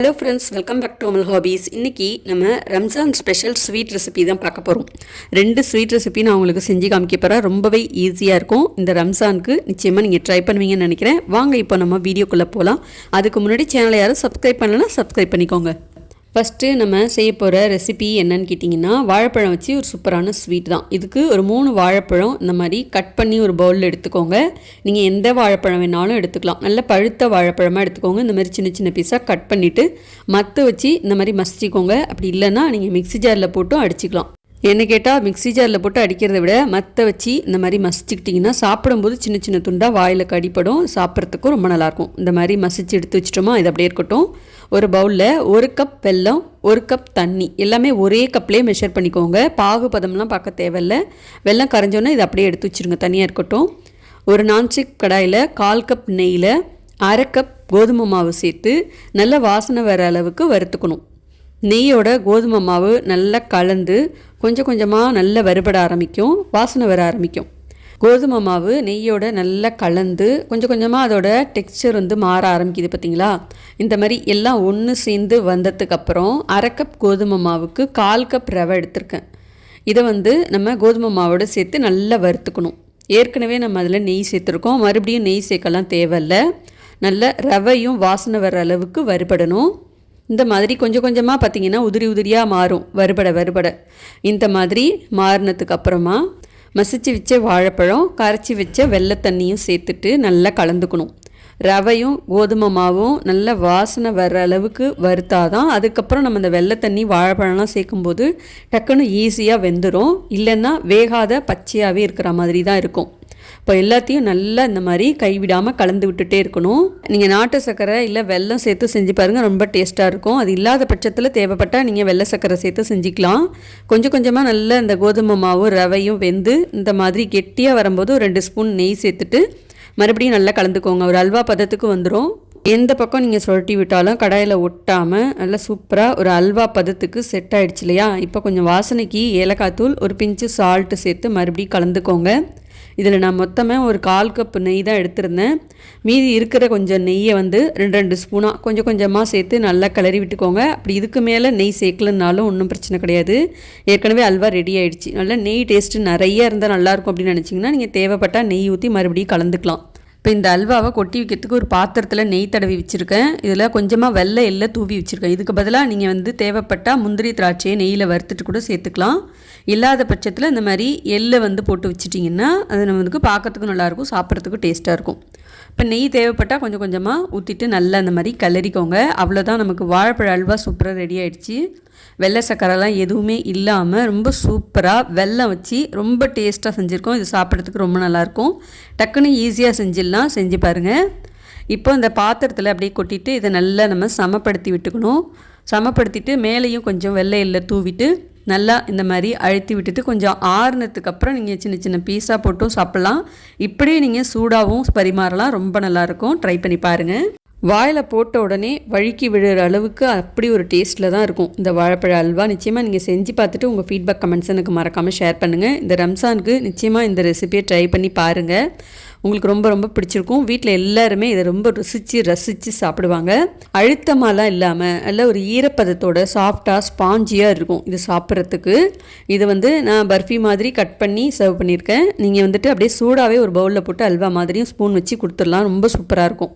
Hello friends, welcome back to Amal Hafees. இன்றைக்கி நம்ம Ramzan special sweet recipe தான் பார்க்க போகிறோம். 2 ஸ்வீட் ரெசிபி நான் உங்களுக்கு செஞ்சு காமிக்க போகிறேன். ரொம்பவே ஈஸியாக இருக்கும். இந்த ரம்ஜானுக்கு நிச்சயமாக நீங்கள் ட்ரை பண்ணுவீங்கன்னு நினைக்கிறேன். வாங்க இப்போ நம்ம வீடியோக்குள்ளே போகலாம். அதுக்கு முன்னாடி சேனலை யாரும் சப்ஸ்கிரைப் பண்ணலைன்னா சப்ஸ்கிரைப் பண்ணிக்கோங்க. ஃபஸ்ட்டு நம்ம செய்ய போகிற ரெசிபி என்னன்னு கேட்டிங்கன்னா, வாழைப்பழம் வச்சு ஒரு சூப்பரான ஸ்வீட் தான். இதுக்கு ஒரு 3 வாழைப்பழம் இந்த மாதிரி கட் பண்ணி ஒரு பவுலில் எடுத்துக்கோங்க. நீங்கள் எந்த வாழைப்பழம் வேணாலும் எடுத்துக்கலாம். நல்ல பழுத்த வாழைப்பழமாக எடுத்துக்கோங்க. இந்த மாதிரி சின்ன சின்ன பீஸாக கட் பண்ணிவிட்டு மற்ற வச்சு இந்த மாதிரி மசிச்சிக்கோங்க. அப்படி இல்லைன்னா நீங்கள் மிக்ஸி ஜாரில் போட்டும் அடிச்சிக்கலாம். என்ன கேட்டால் மிக்ஸி ஜாரில் போட்டு அடிக்கிறத விட மற்ற வச்சு இந்த மாதிரி மசிச்சுக்கிட்டிங்கன்னா சாப்பிடும்போது சின்ன சின்ன துண்டாக வாயில் கடிப்படும். சாப்பிட்றதுக்கும் ரொம்ப நல்லாயிருக்கும். இந்த மாதிரி மசிச்சு எடுத்து வச்சிட்டோமா, இது அப்படியே இருக்கட்டும். ஒரு பவுலில் 1 கப் வெல்லம், 1 கப் தண்ணி, எல்லாமே ஒரே கப்லேயே மெஷர் பண்ணிக்கோங்க. பாகுபதம்லாம் பார்க்க தேவையில்லை. வெல்லம் கரைஞ்சோன்னே இது அப்படியே எடுத்து வச்சுருங்க, தனியாக இருக்கட்டும். ஒரு நான்ஸ்டிக் கடாயில் 1/4 கப் நெய்யில் 1/2 கப் கோதுமை மாவு சேர்த்து நல்ல வாசனை வர அளவுக்கு வறுத்துக்கணும். நெய்யோட கோதுமை மாவு நல்லா கலந்து கொஞ்சம் கொஞ்சமாக நல்லா வறுபட ஆரம்பிக்கும், வாசனை வர ஆரம்பிக்கும். கோதுமை மாவு நெய்யோட நல்லா கலந்து கொஞ்சம் கொஞ்சமாக அதோட டெக்ஸ்சர் மாற ஆரம்பிக்குது பார்த்திங்களா. இந்த மாதிரி எல்லாம் ஒன்று சேர்ந்து வந்ததுக்கப்புறம் 1/2 கப் கோதுமை மாவுக்கு 1/4 கப் ரவை எடுத்திருக்கேன். இதை நம்ம கோதுமை மாவோடு சேர்த்து நல்லா வறுத்துக்கணும். ஏற்கனவே நம்ம அதில் நெய் சேர்த்துருக்கோம், மறுபடியும் நெய் சேர்க்கலாம் தேவையில்லை. நல்ல ரவையும் வாசனை வர அளவுக்கு வறுபடணும். இந்த மாதிரி கொஞ்சம் கொஞ்சமாக பார்த்திங்கன்னா உதிரி உதிரியாக மாறும், வறுபட. இந்த மாதிரி மாறினதுக்கு அப்புறமா மசிச்சு வச்ச வாழைப்பழம், கரைச்சி வச்ச வெள்ளை தண்ணியும் சேர்த்துட்டு நல்லா கலந்துக்கணும். ரவையும் கோதுமை மாவும் நல்ல வாசனை வர்ற அளவுக்கு வறுத்தாதான் அதுக்கப்புறம் நம்ம இந்த வெள்ளை தண்ணி வாழைப்பழம்லாம் சேர்க்கும்போது டக்குன்னு ஈஸியாக வெந்துடும். இல்லைன்னா வேகாத பச்சையாகவே இருக்கிற மாதிரி தான் இருக்கும். இப்போ எல்லாத்தையும் நல்லா இந்த மாதிரி கைவிடாமல் கலந்து விட்டுட்டே இருக்கணும். நீங்கள் நாட்டு சர்க்கரை இல்லை வெல்லம் சேர்த்து செஞ்சு பாருங்கள், ரொம்ப டேஸ்ட்டாக இருக்கும். அது இல்லாத பட்சத்தில் தேவைப்பட்டால் நீங்கள் வெள்ளை சர்க்கரை சேர்த்து செஞ்சுக்கலாம். கொஞ்சம் கொஞ்சமாக நல்லா இந்த கோதுமை மாவும் ரவையும் வெந்து இந்த மாதிரி கெட்டியாக வரும்போது ஒரு 2 ஸ்பூன் நெய் சேர்த்துட்டு மறுபடியும் நல்லா கலந்துக்கோங்க. ஒரு அல்வா பதத்துக்கு வந்துடும். எந்த பக்கம் நீங்கள் சுழட்டி விட்டாலும் கடாயில் ஒட்டாமல் நல்லா சூப்பராக ஒரு அல்வா பதத்துக்கு செட் ஆகிடுச்சு இல்லையா. இப்போ கொஞ்சம் வாசனைக்கு ஏலக்காய் தூள், ஒரு பிஞ்சு சால்ட்டு சேர்த்து மறுபடியும் கலந்துக்கோங்க. இதில் நான் மொத்தமாக ஒரு 1/4 கப் நெய் தான் எடுத்திருந்தேன். மீதி இருக்கிற கொஞ்சம் நெய்யை 2 ஸ்பூனாக கொஞ்சம் கொஞ்சமாக சேர்த்து நல்லா கிளறி விட்டுக்கோங்க. அப்படி இதுக்கு மேலே நெய் சேர்க்கலனாலும் ஒன்றும் பிரச்சனை கிடையாது. ஏற்கனவே அல்வா ரெடி ஆகிடுச்சு. நல்லா நெய் டேஸ்ட்டு நிறையா இருந்தால் நல்லாயிருக்கும் அப்படின்னு நினச்சிங்கன்னா நீங்கள் தேவைப்பட்டால் நெய் ஊற்றி மறுபடியும் கலந்துக்கலாம். இப்போ இந்த அல்வாவை கொட்டி வைக்கிறதுக்கு ஒரு பாத்திரத்தில் நெய் தடவி வச்சுருக்கேன். இதில் கொஞ்சமாக வெள்ளை எள்ளை தூவி வச்சுருக்கேன். இதுக்கு பதிலாக நீங்கள் தேவைப்பட்டால் முந்திரி திராட்சையை நெய்யில் வறுத்துட்டு கூட சேர்த்துக்கலாம். இல்லாத பட்சத்தில் இந்த மாதிரி எள்ளை போட்டு வச்சிட்டிங்கன்னா அது நமக்கு பார்க்கறதுக்கு நல்லாயிருக்கும், சாப்பிட்றதுக்கு டேஸ்ட்டாக இருக்கும். இப்போ நெய் தேவைப்பட்டால் கொஞ்சம் கொஞ்சமாக ஊற்றிட்டு நல்லா அந்த மாதிரி கிளறிக்கோங்க. அவ்வளோதான், நமக்கு வாழைப்பழ அல்வா சூப்பராக ரெடி ஆகிடுச்சு. வெள்ளை சக்கரைலாம் எதுவுமே இல்லாமல் ரொம்ப சூப்பராக வெல்லம் வச்சு ரொம்ப டேஸ்ட்டாக செஞ்சுருக்கோம். இது சாப்பிட்றதுக்கு ரொம்ப நல்லாயிருக்கும். டக்குன்னு ஈஸியாக செஞ்சிடலாம், செஞ்சு பாருங்கள். இப்போ இந்த பாத்திரத்தில் அப்படியே கொட்டிட்டு இதை நல்லா நம்ம சமப்படுத்தி விட்டுக்கணும். சமப்படுத்திட்டு மேலேயும் கொஞ்சம் வெள்ளை எள்ளை தூவிட்டு நல்லா இந்த மாதிரி அழுத்தி விட்டுட்டு கொஞ்சம் ஆறுனதுக்கு அப்புறம் நீங்கள் சின்ன சின்ன பீஸாக போட்டும் சாப்பிட்லாம். இப்படியே நீங்கள் சூடாகவும் பரிமாறலாம், ரொம்ப நல்லாயிருக்கும். ட்ரை பண்ணி பாருங்கள். வாயில் போட்ட உடனே வழுக்கி விழுற அளவுக்கு அப்படி ஒரு டேஸ்ட்டில் தான் இருக்கும் இந்த வாழைப்பழ அல்வா. நிச்சயமாக நீங்கள் செஞ்சு பார்த்துட்டு உங்கள் ஃபீட்பேக் கமெண்ட்ஸ் எனக்கு மறக்காமல் ஷேர் பண்ணுங்கள். இந்த ரம்ஜானுக்கு நிச்சயமாக இந்த ரெசிபியை ட்ரை பண்ணி பாருங்கள். உங்களுக்கு ரொம்ப ரொம்ப பிடிச்சிருக்கும். வீட்டில் எல்லாருமே இதை ரொம்ப ரசித்து சாப்பிடுவாங்க. அழுத்தமாலாம் இல்லாமல் நல்ல ஒரு ஈரப்பதத்தோட சாஃப்டாக ஸ்பாஞ்சியாக இருக்கும் இது சாப்பிட்றதுக்கு. இது நான் பர்ஃபி மாதிரி கட் பண்ணி சர்வ் பண்ணியிருக்கேன். நீங்கள் அப்படியே சூடாகவே ஒரு பவுலில் போட்டு அல்வா மாதிரியும் ஸ்பூன் வச்சு கொடுத்துடலாம், ரொம்ப சூப்பராக இருக்கும்.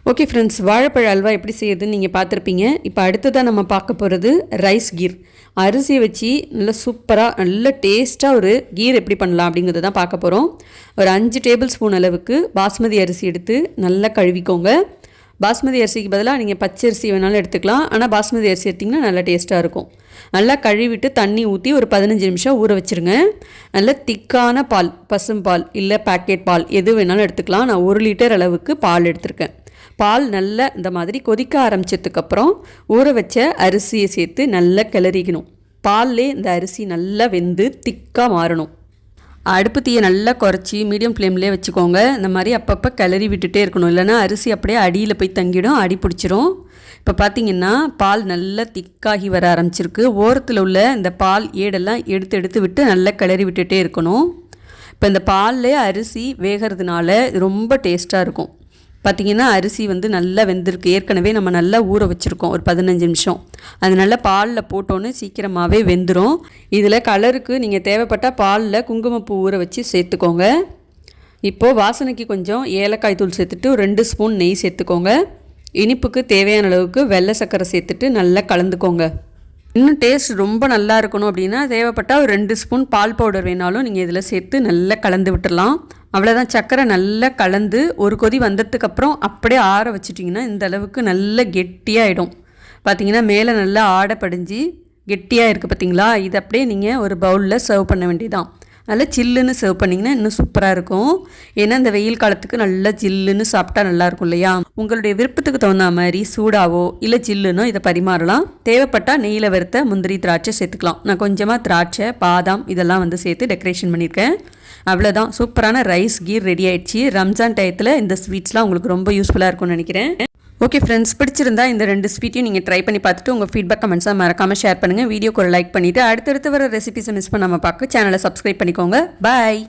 ஓகே ஃப்ரெண்ட்ஸ், வாழைப்பழ அல்வா எப்படி செய்யுதுன்னு நீங்கள் பார்த்துருப்பீங்க. இப்போ அடுத்ததாக நம்ம பார்க்க போகிறது ரைஸ் கீர். அரிசியை வச்சு நல்லா சூப்பராக நல்ல டேஸ்ட்டாக ஒரு கீர் எப்படி பண்ணலாம் அப்படிங்கிறத தான் பார்க்க போகிறோம். ஒரு 5 டேபிள் ஸ்பூன் அளவுக்கு பாஸ்மதி அரிசி எடுத்து நல்லா கழுவிக்கோங்க. பாஸ்மதி அரிசிக்கு பதிலாக நீங்கள் பச்சை அரிசி வேணாலும் எடுத்துக்கலாம். ஆனால் பாஸ்மதி அரிசி எடுத்திங்கன்னா நல்லா டேஸ்ட்டாக இருக்கும். நல்லா கழுவிட்டு தண்ணி ஊற்றி ஒரு 15 நிமிஷம் ஊற வச்சுருங்க. நல்ல திக்கான பால், பசும்பால் இல்லை பேக்கெட் பால் எது வேணாலும் எடுத்துக்கலாம். நான் 1 லிட்டர் அளவுக்கு பால் எடுத்திருக்கேன். பால் நல்லா இந்த மாதிரி கொதிக்க ஆரம்பித்ததுக்கப்புறம் ஊற வச்ச அரிசியை சேர்த்து நல்லா கிளறிக்கணும். பால்லே இந்த அரிசி நல்லா வெந்து திக்காக மாறணும். அடுப்பு தீயை நல்லா குறைச்சி மீடியம் ஃப்ளேம்லேயே வச்சுக்கோங்க. இந்த மாதிரி அப்பப்போ கிளறி விட்டுட்டே இருக்கணும், இல்லைனா அரிசி அப்படியே அடியில் போய் தங்கிடும், அடி பிடிச்சிரும். இப்போ பார்த்திங்கன்னா பால் நல்லா திக்காகி வர ஆரம்பிச்சிருக்கு. ஓரத்தில் உள்ள இந்த பால் ஏடெல்லாம் எடுத்து விட்டு நல்லா கிளறி விட்டுட்டே இருக்கணும். இப்போ இந்த பால்லே அரிசி வேகிறதுனால ரொம்ப டேஸ்ட்டாக இருக்கும். பார்த்திங்கன்னா அரிசி வந்து நல்லா வெந்திருக்கு. ஏற்கனவே நம்ம நல்லா ஊற வச்சுருக்கோம் ஒரு 15 நிமிஷம். அதனால பாலில் போட்டோன்னு சீக்கிரமாகவே வெந்துடும். இதில் கலருக்கு நீங்கள் தேவைப்பட்டால் பாலில் குங்குமப்பூ ஊற வச்சு சேர்த்துக்கோங்க. இப்போது வாசனைக்கு கொஞ்சம் ஏலக்காய் தூள் சேர்த்துட்டு 2 ஸ்பூன் நெய் சேர்த்துக்கோங்க. இனிப்புக்கு தேவையான அளவுக்கு வெள்ளை சர்க்கரை சேர்த்துட்டு நல்லா கலந்துக்கோங்க. இன்னும் டேஸ்ட் ரொம்ப நல்லா இருக்கணும் அப்படின்னா தேவைப்பட்டால் ஒரு 2 ஸ்பூன் பால் பவுடர் வேணாலும் நீங்கள் இதில் சேர்த்து நல்லா கலந்து விட்டுடலாம். அவ்வளோதான். சர்க்கரை நல்லா கலந்து ஒரு கொதி வந்ததுக்கப்புறம் அப்படியே ஆற வச்சிட்டிங்கன்னா இந்த அளவுக்கு நல்லா கெட்டியாகிடும். பார்த்திங்கன்னா மேலே நல்லா ஆடை படிஞ்சு கெட்டியாக இருக்குது பார்த்திங்களா. இது அப்படியே நீங்கள் ஒரு பவுலில் சர்வ் பண்ண வேண்டியதான். அதில் சில்லுன்னு சர்வ் பண்ணிங்கன்னா இன்னும் சூப்பராக இருக்கும். ஏன்னா இந்த வெயில் காலத்துக்கு நல்லா ஜில்லுன்னு சாப்பிட்டா நல்லாயிருக்கும் இல்லையா. உங்களுடைய விருப்பத்துக்கு தகுந்த மாதிரி சூடாவோ இல்லை ஜில்லுன்னோ இதை பரிமாறலாம். தேவைப்பட்டால் நெய்யில் வறுத்த முந்திரி திராட்சை சேர்த்துக்கலாம். நான் கொஞ்சமாக திராட்சை பாதாம் இதெல்லாம் வந்து சேர்த்து டெக்கரேஷன் பண்ணியிருக்கேன். அவ்வளோதான். சூப்பரான ரைஸ் கீர் ரெடி ஆகிடுச்சு. ரம்ஜான் டயத்தில் இந்த ஸ்வீட்ஸ்லாம் உங்களுக்கு ரொம்ப யூஸ்ஃபுல்லாக இருக்கும்னு நினைக்கிறேன். ஓகே ஃப்ரெண்ட்ஸ், பிடிச்சிருந்தா இந்த 2 ஸ்வீட்டையும் நீங்கள் ட்ரை பண்ணி பார்த்துட்டு உங்கள் ஃபீட்பேக் கமெண்ட்ஸாக மறக்காமல் ஷேர் பண்ணுங்கள். வீடியோக்கு ஒரு லைக் பண்ணிவிட்டு அடுத்தடுத்து வர ரெசிபிஸை மிஸ் பண்ணாமல் பார்க்க சேனலை சப்ஸ்கிரைப் பண்ணிக்கோங்க. பாய்.